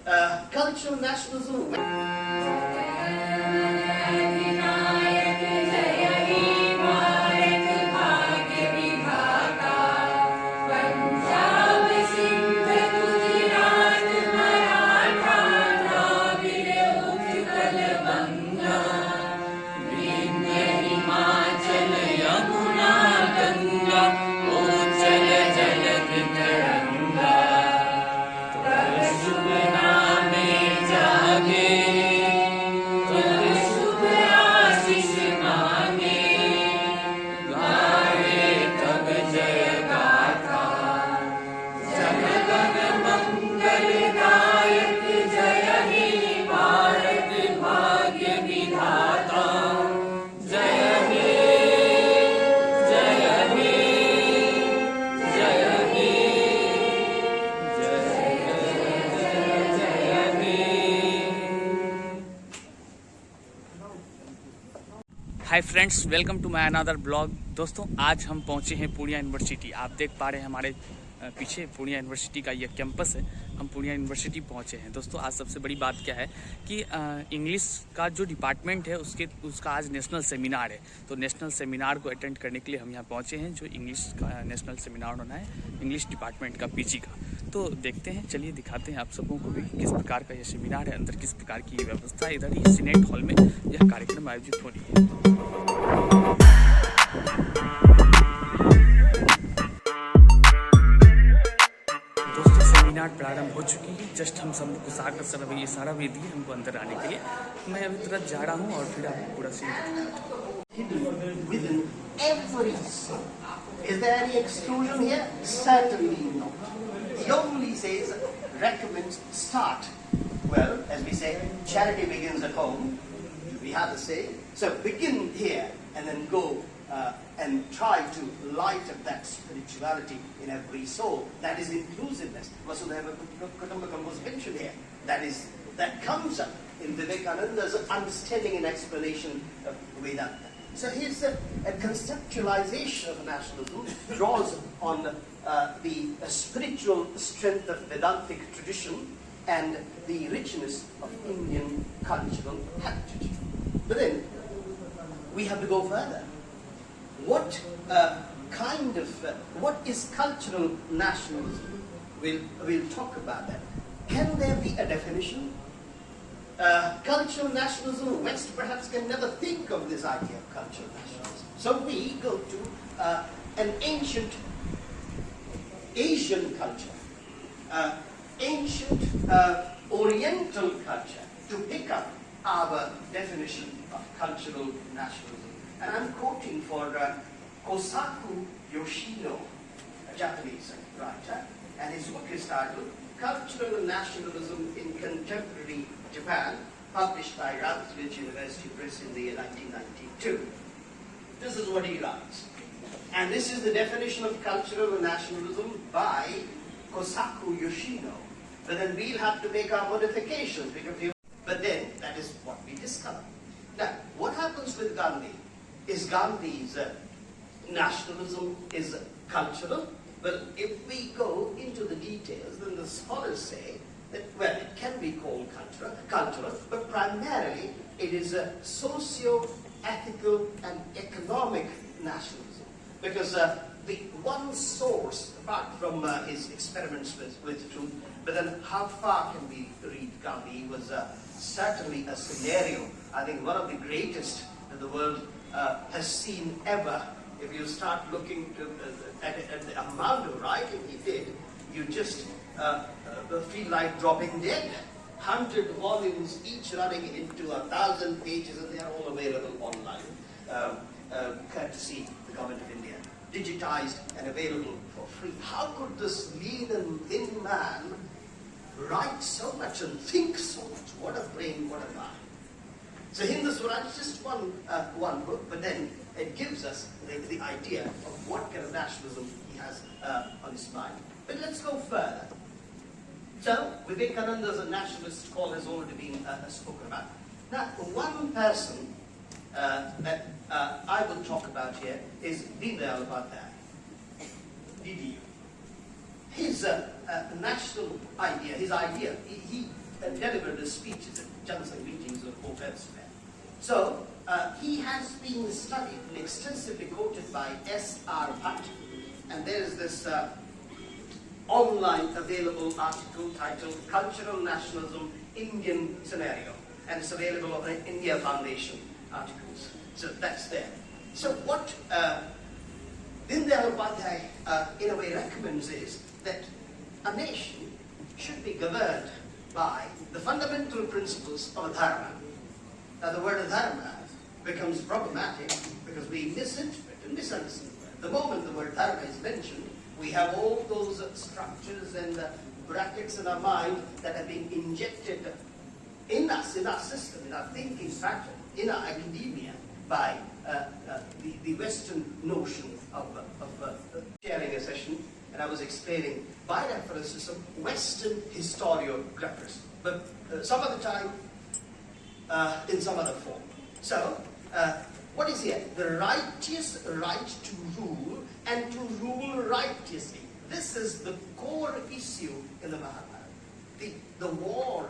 cultural nationalism. Hi friends, welcome to my another blog. दोस्तों, आज हम पहुंचे हैं पूर्णिया यूनिवर्सिटी। आप देख पा रहे हैं हमारे पीछे पूर्णिया यूनिवर्सिटी का यह कैंपस है। हम पूर्णिया यूनिवर्सिटी पहुंचे हैं। दोस्तों, आज सबसे बड़ी बात क्या है कि इंग्लिश का जो डिपार्टमेंट है उसका आज नेशनल सेमिनार है। तो नेशनल सेमिनार को अटेंड करने के लिए हम यहाँ पहुँचे हैं। जो इंग्लिश का नेशनल सेमिनार होना है इंग्लिश डिपार्टमेंट का, पीजी का। तो देखते हैं, चलिए दिखाते हैं आप सबों को भी किस प्रकार का यह सेमिनार है, अंदर किस प्रकार की ये व्यवस्था है। इधर ही सीनेट हॉल में यह कार्यक्रम आयोजित हो रही है। दोस्तों, सेमिनार प्रारंभ हो चुकी है। जस्ट हम सब को इशारा भी दिए हमको अंदर आने के लिए। मैं अभी तुरंत जा रहा हूँ और फिर आपको पूरा scene. Is there any exclusion here? Certainly not. He only says, recommends start. Well, as we say, charity begins at home. We have to say. So begin here and then go and try to light up that spirituality in every soul. That is inclusiveness. Vasudhaiva Kutumbakam was mentioned here. That comes up in Vivekananda's understanding and explanation of Vedanta. So his conceptualization of nationalism draws on the spiritual strength of Vedantic tradition and the richness of Indian cultural heritage. But then we have to go further. What is cultural nationalism? We'll talk about that. Can there be a definition? Cultural nationalism, West perhaps can never think of this idea of cultural nationalism. So we go to an ancient Asian culture, ancient Oriental culture to pick up our definition of cultural nationalism. And I'm quoting for Kosaku Yoshino, a Japanese writer, and his book is titled Cultural Nationalism in Contemporary Japan, published by Ramsbridge University Press in the year 1992. This is what he writes. And this is the definition of cultural nationalism by Kosaku Yoshino. But then we'll have to make our modifications. But then, that is what we discover. Now, what happens with Gandhi? Is Gandhi's nationalism is cultural? Well, if we go into the details, then the scholars say that, well, it can be called cultural, but primarily it is a socio-ethical and economic nationalism. Because the one source, apart from his experiments with truth, but then how far can we read Gandhi? He was certainly a scenario, I think one of the greatest that the world has seen ever. If you start looking at the amount of writing he did, you just feel like dropping dead. 100 volumes, each running into 1,000 pages, and they are all available online, courtesy the Government of India, digitized and available for free. How could this lean and thin man write so much and think so much? What a brain, what a mind. So Hinduswaraj is just one book, but then it gives us the idea of what kind of nationalism he has on his mind. But let's go further. So Vivekananda as a nationalist call has already been spoken about. Now, one person that I will talk about here is Dindayal Upadhyaya, DDU. His national idea, he delivered speeches at Johnson meetings or elsewhere. So he has been studied and extensively quoted by S.R. Bhatt, and there is this online available article titled Cultural Nationalism, Indian Scenario, and it's available on the India Foundation articles. So that's there. So what Dindayal Upadhyay in a way recommends is that a nation should be governed by the fundamental principles of a dharma. Now the word dharma becomes problematic because we misinterpret and misunderstand. The moment the word dharma is mentioned, we have all those structures and brackets in our mind that have been injected in us, in our system, in our thinking pattern, in our academia by the Western notion of sharing a session, and I was explaining by reference to some Western historiographers, but some other time in some other form. So, what is here? The righteous right to rule and to rule righteously. This is the core issue in the Mahabharata. The war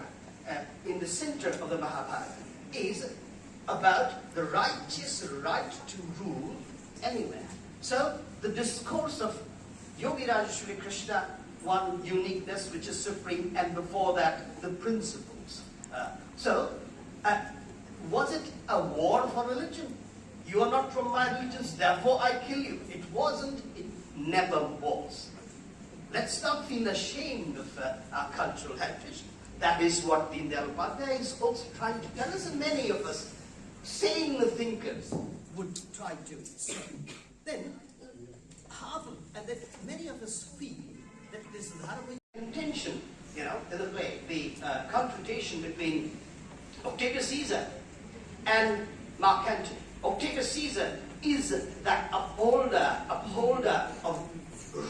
in the center of the Mahabharata is about the righteous right to rule anywhere. So, the discourse of Yogi Rajeshwari Krishna, one uniqueness which is supreme, and before that, the principles. Was it a war for religion? You are not from my religions, therefore I kill you. It wasn't, it never was. Let's not feel ashamed of our cultural heritage. That is what Dindayal Upadhyay is also trying to tell us, and many of us, sane thinkers, would try to say. Then, and that many of us feel that this dharma intention, in the play, the confrontation between Octavius Caesar and Mark Antony. Octavius Caesar is that upholder of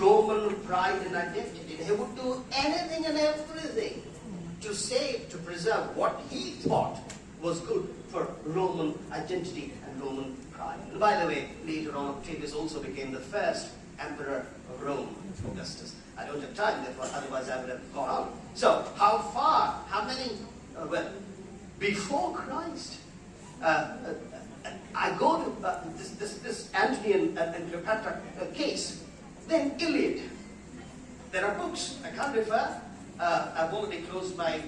Roman pride and identity. He would do anything and everything to preserve what he thought was good for Roman identity and Roman pride. And by the way, later on, Octavius also became the first emperor of Rome, Augustus. I don't have time, therefore, otherwise I would have gone on. So, how many, before Christ, I go to this Antony and Cleopatra case, then Iliad. There are books, I can't refer, I've already closed my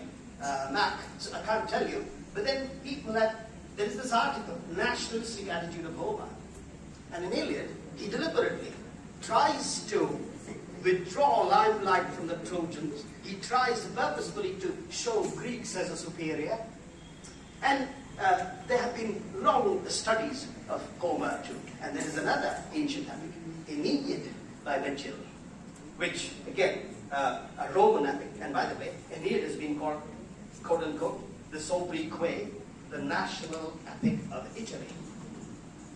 Mac, so I can't tell you, but then there is this article, Nationalistic Attitude of Homer. And in Iliad, he deliberately tries to withdraw limelight from the Trojans. He tries purposefully to show Greeks as a superior. And there have been long studies of Homer too. And there is another ancient epic, Aeneid by Virgil, which again, a Roman epic. And by the way, Aeneid has been called, quote unquote, the sobriquet, the national epic of Italy.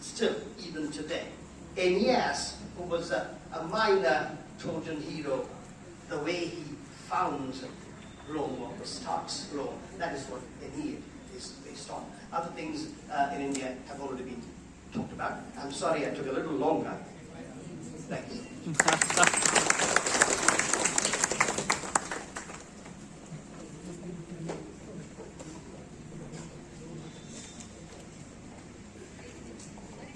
Still, even today. Aeneas, who was a minor Trojan hero, the way he founds Rome or starts Rome, that is what Aeneid is based on. Other things in India have already been talked about. I'm sorry I took a little longer. Thank you.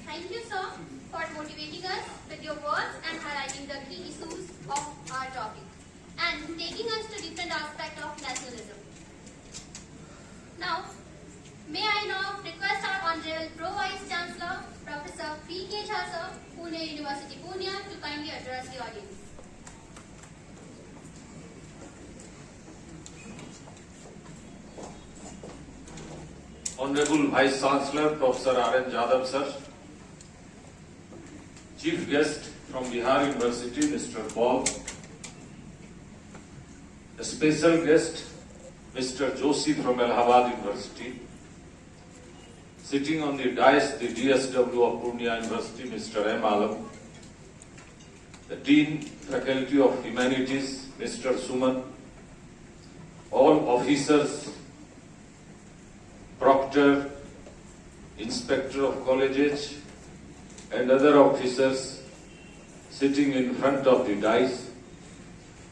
Thank you, sir, for motivating us with your words and highlighting the key issues of our topic and taking us to different aspects of nationalism. Now, may I now request our Honorable Pro Vice Chancellor, Professor P.K. Jha, sir, Pune University, Purnea, to kindly address the audience. Honorable Vice Chancellor, Professor R.N. Jadhav, sir, Chief Guest from Bihar University, Mr. Paul, a special guest, Mr. Joshi from Allahabad University, sitting on the dais, the DSW of Purnea University, Mr. M. Alam, the Dean, Faculty of Humanities, Mr. Suman, all officers, Proctor, Inspector of Colleges, and other officers sitting in front of the dais,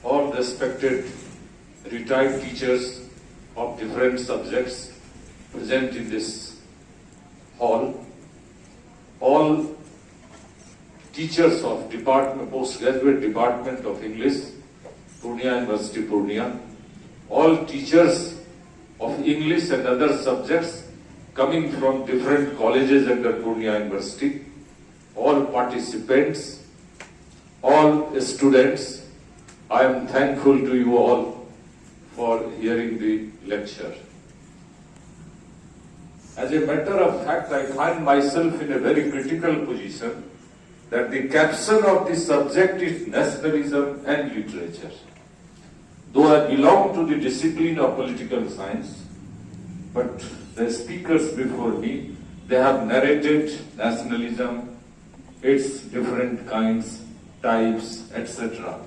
all respected retired teachers, of different subjects present in this hall, all teachers of postgraduate department of English, Purnea University, Purnea, all teachers of English and other subjects coming from different colleges under Purnea University, all participants, all students, I am thankful to you all for hearing the lecture. As a matter of fact, I find myself in a very critical position that the caption of the subject is nationalism and literature. Though I belong to the discipline of political science, but the speakers before me, they have narrated nationalism, its different kinds, types, etc.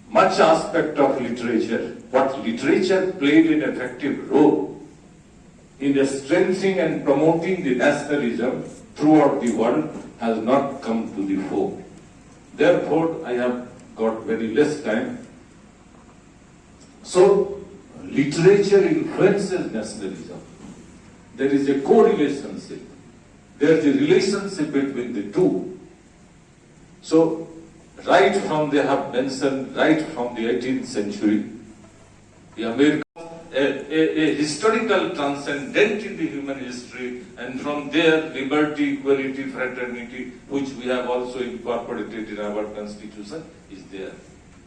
Much aspect of literature, what literature played an effective role in strengthening and promoting the nationalism throughout the world has not come to the fore. Therefore, I have got very less time. So, literature influences nationalism. There is a co-relationship. There is a relationship between the two. So, right from they have mentioned, right from the 18th century, the American a historical transcendent in the human history, and from there liberty, equality, fraternity, which we have also incorporated in our constitution, is there.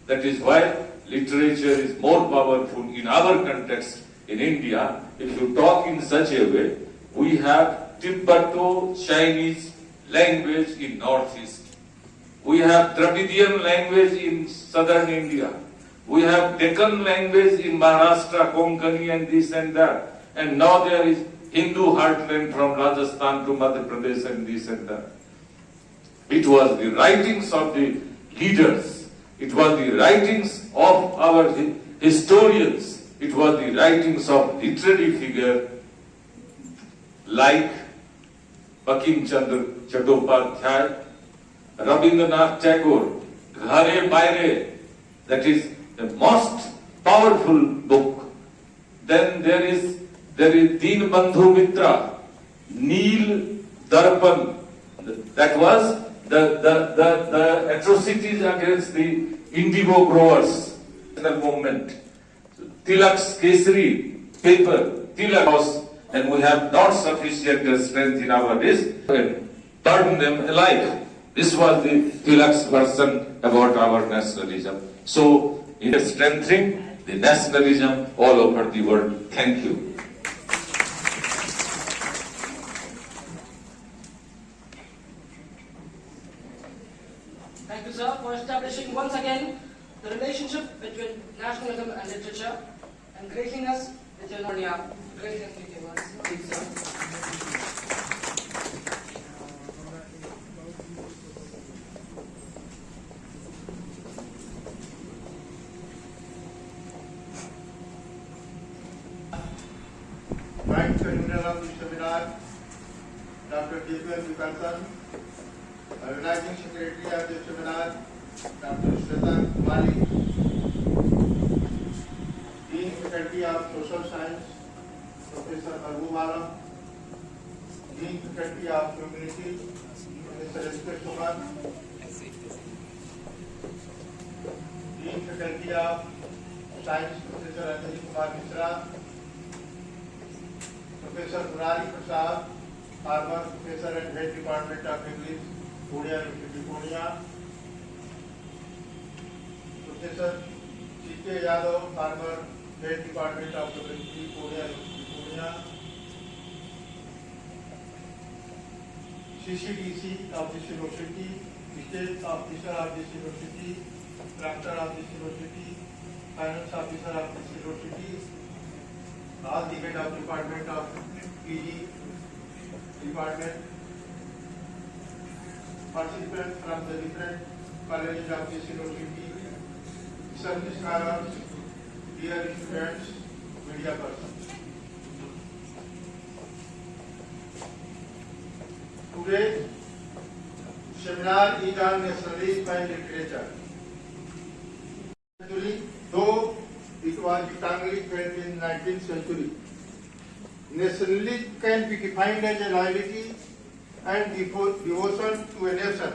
That is why literature is more powerful in our context in India. If you talk in such a way, we have Tibeto-Chinese language in Northeast. We have Dravidian language in southern India. We have Deccan language in Maharashtra, Konkani and this and that. And now there is Hindu heartland from Rajasthan to Madhya Pradesh and this and that. It was the writings of the leaders. It was the writings of our historians. It was the writings of literary figures like Bankim Chandra Chattopadhyay, Rabindranath Tagore, Hare, that is the most powerful book. Then there is Dinbandhu Mitra, Neel Darpan. That was the atrocities against the indigo growers in the movement. Tilak's Kesari paper, Tilak was, and we have not sufficient strength in our list and burn them alive. This was the Tilak's version about our nationalism. So, in strengthening the nationalism all over the world. Thank you. Thank you, sir, for establishing once again the relationship between nationalism and literature and gracing us with your purniya. Great and beautiful words. Please, sir. Joint Convener of this seminar, Dr. K.P.M. Vikalsan, Organizing Secretary of this seminar, Dr. Shweta Kumari, Dean Faculty of Social Science, Professor Arbu Malam, Dean Faculty of Humanity, Professor S.K. Kumar, Dean Faculty of Science, Professor Anjali Kumar Mishra, Professor Murari Prasad, former Professor and Head Department of English, Purnea University, Purnea. Professor C.K. Yadav, former Head Department of Chemistry, Purnea University, Purnea. CCDC of this university, State Officer of this university, Director of this university, Finance Officer of this university, all the head of department of PG department, participants from the different colleges of this university, service scholars, dear students, media persons. Today's seminar is on nationalism and literature. Actually, though it was strongly felt in 19th century. Nationalism can be defined as a loyalty and devotion to a nation,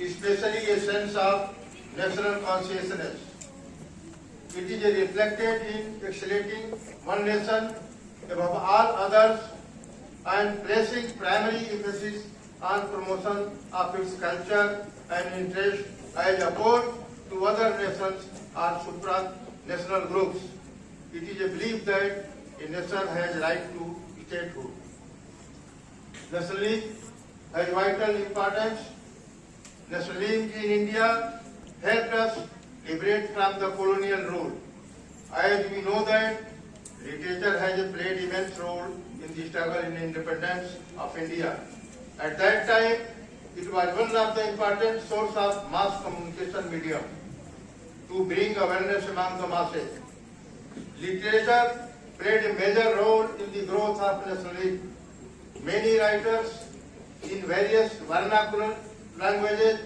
especially a sense of national consciousness. It is reflected in exalting one nation above all others and placing primary emphasis on promotion of its culture and interest as opposed to other nations or supranational groups. It is a belief that a nation has right to statehood. Nationalism has vital importance. Nationalism in India helped us liberate from the colonial rule. As we know that literature has played immense role in the struggle in independence of India. At that time, it was one of the important source of mass communication medium to bring awareness among the masses. Literature played a major role in the growth of nationalism. Many writers in various vernacular languages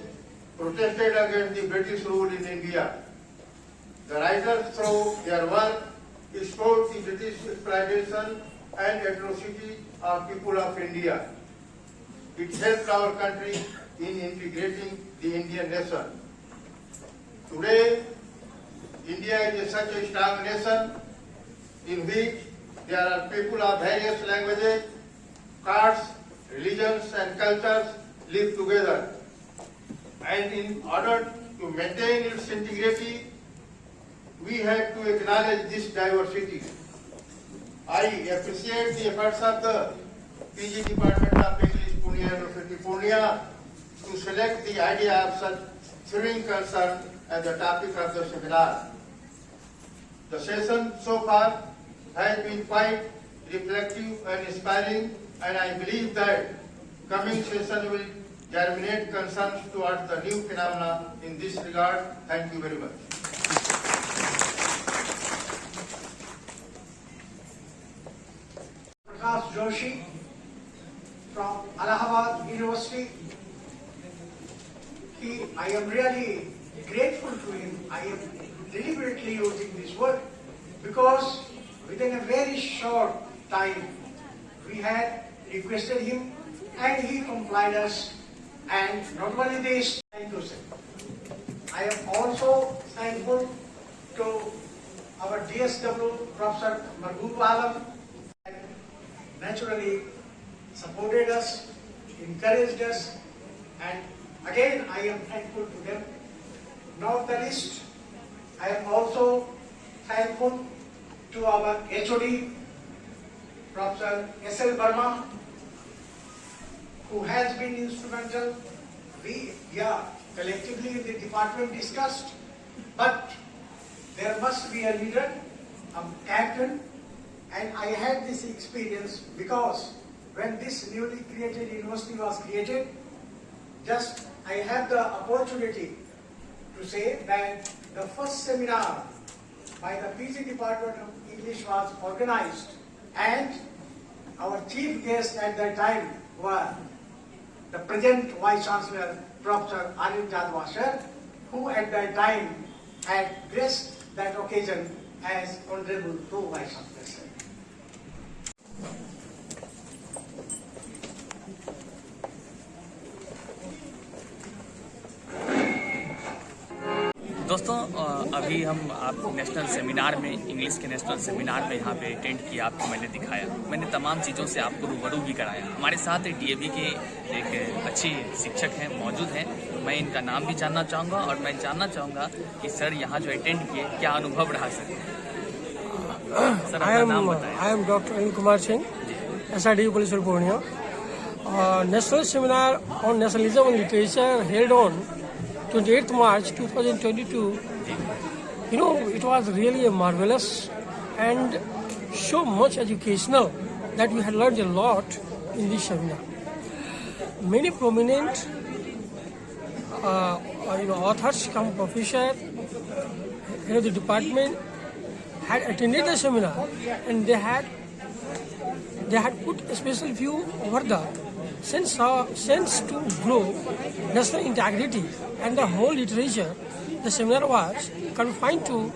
protested against the British rule in India. The writers, through their work, exposed the British exploitation and atrocity of people of India. It helped our country in integrating the Indian nation. Today, India is such a strong nation in which there are people of various languages, castes, religions and cultures live together. And in order to maintain its integrity, we have to acknowledge this diversity. I appreciate the efforts of the PG Department of English, University Purnea, to select the idea of such thrilling concern as the topic of the seminar. The session so far has been quite reflective and inspiring, and I believe that coming session will germinate concerns towards the new phenomena in this regard. Thank you very much. Prakash Joshi from Allahabad University. I am really grateful to him. I am deliberately using this word because within a very short time we had requested him and he complied us. And not only this, thank you, sir. I am also thankful to our DSW Professor Margoob Alam, naturally supported us, encouraged us, and again I am thankful to them. Not the least, I am also thankful to our HOD, Professor S.L. Burma, who has been instrumental. We collectively in the department discussed, but there must be a leader, a captain, and I had this experience because when this newly created university was created, just I had the opportunity to say that the first seminar by the PG Department of English was organized, and our chief guest at that time was the present Vice Chancellor, Professor Hare, who at that time had graced that occasion as Honorable Pro Vice Chancellor. दोस्तों अभी हम आप national seminar में English के national seminar में यहाँ पे attend किया, आपको मैंने दिखाया, मैंने तमाम चीज़ों से आपको रूबरू भी कराया। हमारे साथ डीएवी के एक अच्छी शिक्षक हैं, मौजूद हैं। मैं इनका नाम भी जानना चाहूँगा और मैं जानना चाहूँगा कि सर यहाँ जो अटेंड किए क्या अनुभव रहा सर? सर अपना नाम बताएं। I am Dr. Anil Kumar Singh, SRD Police Purnea. National Seminar on Nationalism and Literature held on 28th March 2022. You know, it was really a marvelous and so much educational that we had learned a lot in this seminar. Many prominent authors come professor, the department had attended the seminar, and they had put a special view over the sense to grow national integrity and the whole literature. The seminar was confined to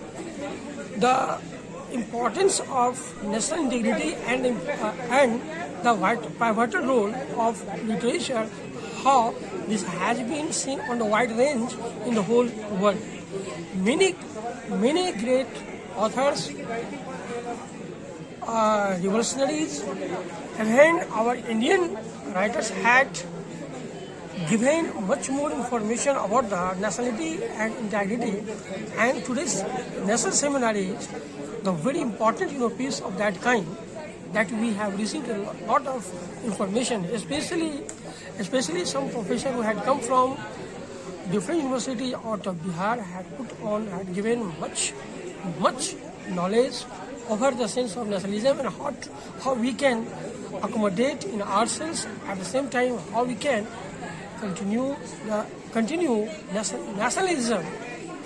the importance of national integrity and the pivotal role of literature, how this has been seen on the wide range in the whole world. Many great authors, revolutionaries, and our Indian writers had given much more information about the nationality and integrity, and today's national seminar is the very important piece of that kind, that we have received a lot of information, especially some professor who had come from different university out of Bihar had given much knowledge over the sense of nationalism and how we can accommodate in ourselves, at the same time how we can continue nationalism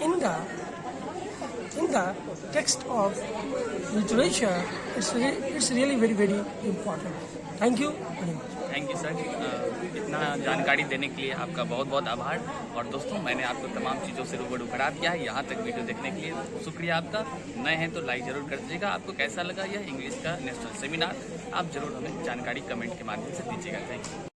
in the text of literature. It's really very, very important. Thank you very much. Thank you sir, इतना जानकारी देने के लिए आपका बहुत बहुत आभार। और दोस्तों, मैंने आपको तमाम चीज़ों से रूबरू करा दिया है। यहाँ तक वीडियो देखने के लिए शुक्रिया आपका। नए हैं तो लाइक जरूर कर दीजिएगा। आपको कैसा लगा यह इंग्लिश का नेशनल सेमिनार, आप जरूर हमें जानकारी कमेंट के माध्यम से दीजिएगा। Thank you.